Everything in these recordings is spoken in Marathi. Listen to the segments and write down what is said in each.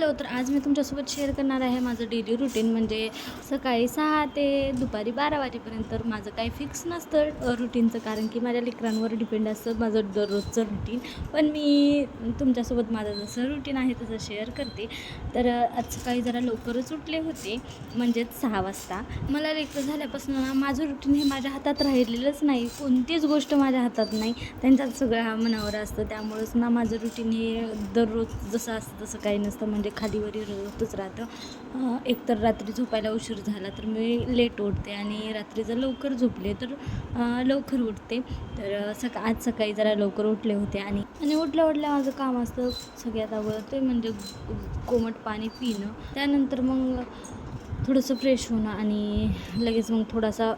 हॅलो, तर आज मी तुमच्यासोबत शेअर करणार आहे माझं डेली रुटीन. म्हणजे सकाळी 6 ते दुपारी 12 वाजेपर्यंत माझं काही फिक्स नसतं रुटीनचं, कारण की माझ्या लेकरांवर डिपेंड असतं माझं दररोजचं रुटीन. पण मी तुमच्यासोबत माझं जसं रुटीन आहे तसं शेअर करते. तर आज सकाळी जरा लवकरच उठले होते, म्हणजेच 6 वाजता. मला लेकरं झाल्यापासून ना माझं रुटीन हे माझ्या हातात राहिलेलंच नाही. कोणतीच गोष्ट माझ्या हातात नाही, त्यांच्यात सगळं मनावर असतं. त्यामुळंच ना माझं रुटीन हे दररोज जसं असतं तसं काही नसतं, म्हणजे खालीवरी होतच राहतं. एकतर रात्री झोपायला उशीर झाला तर मी लेट उठते, आणि रात्री जर लवकर झोपले तर लवकर उठते. तर आज सकाळी जरा लवकर उठले होते, आणि उठल्या उठल्या माझं काम असतं सगळ्यात अगोदर ते म्हणजे कोमट पाणी पिणं. त्यानंतर मग थोडंसं फ्रेश होणं, आणि लगेच मग थोडासा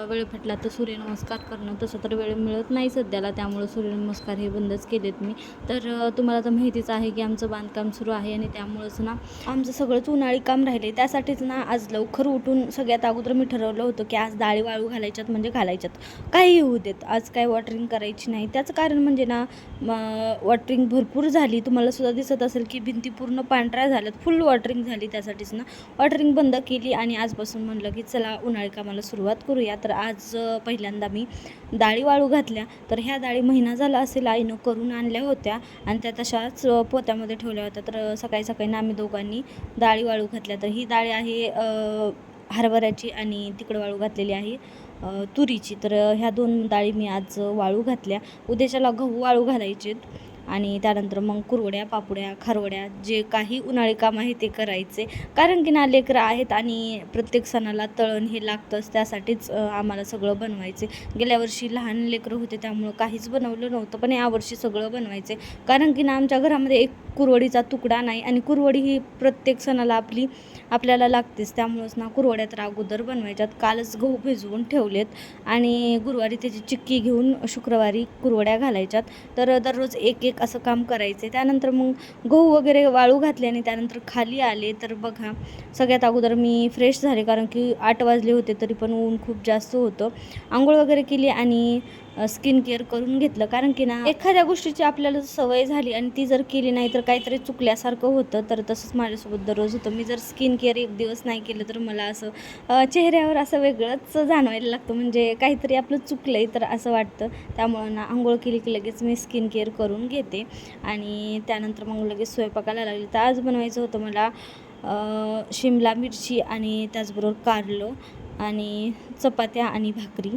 वेळ भेटला तर सूर्यनमस्कार करणं. तसं तर वेळ मिळत नाही सध्याला, त्यामुळं सूर्यनमस्कार हे बंदच केलेत मी. तर तुम्हाला तर माहितीच आहे की आमचं बांधकाम सुरू आहे, आणि त्यामुळंच ना आमचं सगळंच उन्हाळी काम राहिले. त्यासाठीच ना आज लवकर उठून सगळ्यात अगोदर मी ठरवलं होतं की आज डाळी वाळू घालायच्यात, म्हणजे घालायच्यात, काहीही होऊ देत. आज काय वॉटरिंग करायची नाही. त्याचं कारण म्हणजे ना वॉटरिंग भरपूर झाली, तुम्हाला सुद्धा दिसत असेल की भिंती पूर्ण पांढऱ्या झाल्यात, फुल वॉटरिंग झाली. त्यासाठीच ना वॉटरिंग बंद केली, आणि आजपासून म्हणलं की चला उन्हाळी कामाला सुरुवात करूया. तर आज पहिल्यांदा मी डाळी वाळू घातल्या. तर ह्या डाळी महिना झाला असेल आईनं करून आणल्या होत्या, आणि त्या तशाच पोत्यामध्ये ठेवल्या होत्या. तर सकाळी सकाळी ना आम्ही दोघांनी डाळी वाळू घातल्या. तर ही डाळ आहे हरभऱ्याची, आणि तिकडं वाळू घातलेली आहे तुरीची. तर ह्या 2 डाळी मी आज वाळू घातल्या. उद्याच्याला गहू वाळू घालायचेत, आणि त्यानंतर मग कुरवड्या, पापुड्या, खारवड्या, जे काही उन्हाळी काम आहे ते करायचे. कारण की ना लेकरं आहेत, आणि प्रत्येक सणाला तळण हे लागतंच. त्यासाठीच आम्हाला सगळं बनवायचे. गेल्या वर्षी लहान लेकरं होते त्यामुळं काहीच बनवलं नव्हतं, पण यावर्षी सगळं बनवायचे. कारण की ना आमच्या घरामध्ये एक कुरवडीचा तुकडा नाही, आणि कुरवडी ही प्रत्येक सणाला आपल्याला लागतेच. त्यामुळंच ना कुरवड्या तर अगोदर बनवायच्यात. कालच गहू भिजवून ठेवलेत, आणि गुरुवारी त्याची चिक्की घेऊन शुक्रवारी कुरवड्या घालायच्यात. तर दररोज एक एक असं काम करायचे. त्यानंतर मग गहू वगैरे वाळू घातले, आणि त्यानंतर खाली आले. तर बघा, सगळ्यात अगोदर मी फ्रेश झाले, कारण की 8 वाजले होते, तरी पण ऊन खूप जास्त होतं. आंघोळ वगैरे केली, आणि स्किन केअर करून घेतलं. कारण की ना एखाद्या गोष्टीची आपल्याला सवय झाली, आणि ती जर केली नाही तर काहीतरी चुकल्यासारखं होतं. तर तसंच माझ्यासोबत दररोज होतं. मी जर स्किन केअर एक दिवस नाही केलं तर मला असं चेहऱ्यावर असं वेगळंच जाणवायला लागतं, म्हणजे काहीतरी आपलं चुकलं आहे तर असं वाटतं. त्यामुळं ना आंघोळ केली की लगेच मी स्किन केअर करून घेते, आणि त्यानंतर मग लगेच स्वयंपाकाला लागले. तर आज बनवायचं होतं मला शिमला मिरची, आणि त्याचबरोबर कारलं, आणि चपात्या आणि भाकरी.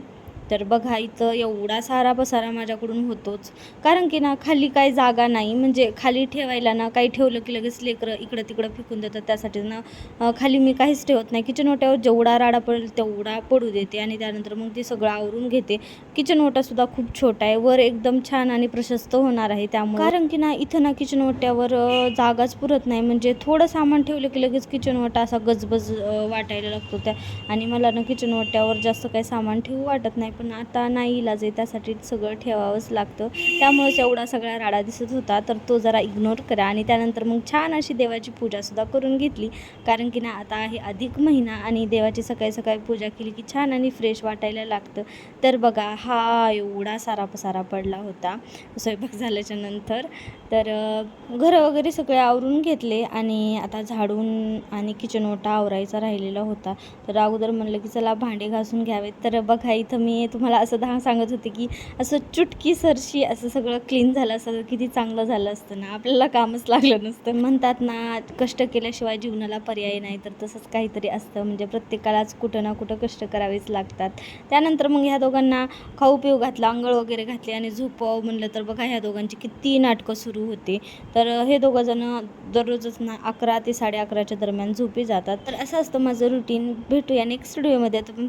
तर बघा, इथं एवढा सारा पसारा माझ्याकडून होतोच, कारण की ना खाली काही जागा नाही. म्हणजे खाली ठेवायला ना काही ठेवलं की लगेच लेकरं इकडं तिकडं फेकून देतात. त्यासाठी ना खाली मी काहीच ठेवत नाही. किचन ओट्यावर जेवढा राडा पडेल तेवढा पडू देते, आणि त्यानंतर मग ते सगळं आवरून घेते. किचन ओटासुद्धा खूप छोटा आहे, वर एकदम छान आणि प्रशस्त होणार आहे त्यामुळे. कारण की ना इथं ना किचन ओट्यावर जागाच पुरत नाही. म्हणजे थोडं सामान ठेवलं की लगेच किचन ओटा असा गजबज वाटायला लागतो त्या, आणि मला ना किचन ओट्यावर जास्त काही सामान ठेवू वाटत नाही. पण आता नाही इलाज आहे, त्यासाठी सगळं ठेवावंच लागतं. त्यामुळेच एवढा सगळा राडा दिसत होता, तर तो जरा इग्नोर करा. आणि त्यानंतर मग छान अशी देवाची पूजासुद्धा करून घेतली, कारण की ना आता आहे अधिक महिना, आणि देवाची सकाळी सकाळी पूजा केली की छान आणि फ्रेश वाटायला लागतं. तर बघा, हा एवढा सारा पसारा पडला होता स्वयंपाक झाल्याच्या नंतर. तर घरं वगैरे सगळे आवरून घेतले, आणि आता झाडून आणि किचन ओटा आवरायचा राहिलेला होता. तर अगोदर म्हणलं की चला भांडे घासून घ्यावेत. तर बघा, इथं मी तुम्हाला असं सांगत होते की असं चुटकी सरशी असं सगळं क्लीन झालं असतं किती चांगलं झालं असतं ना, आपल्याला कामच लागलं नसतं. म्हणतात ना, कष्ट केल्याशिवाय जीवनाला पर्याय नाही. तर तसंच काहीतरी असतं, म्हणजे प्रत्येकालाच कुठं ना कुठं कष्ट करावेच लागतात. त्यानंतर मग ह्या दोघांना खाऊ पिऊ घातलं, आंघोळ वगैरे घातली, आणि झोपावं म्हणलं. तर बघा, ह्या दोघांची किती नाटकं सुरू होते. तर हे दोघंजणं दररोजच ना 11 ते 11:30च्या दरम्यान झोपी जातात. तर असं असतं माझं रुटीन. भेटूया नेक्स्ट व्हिडिओमध्ये. आता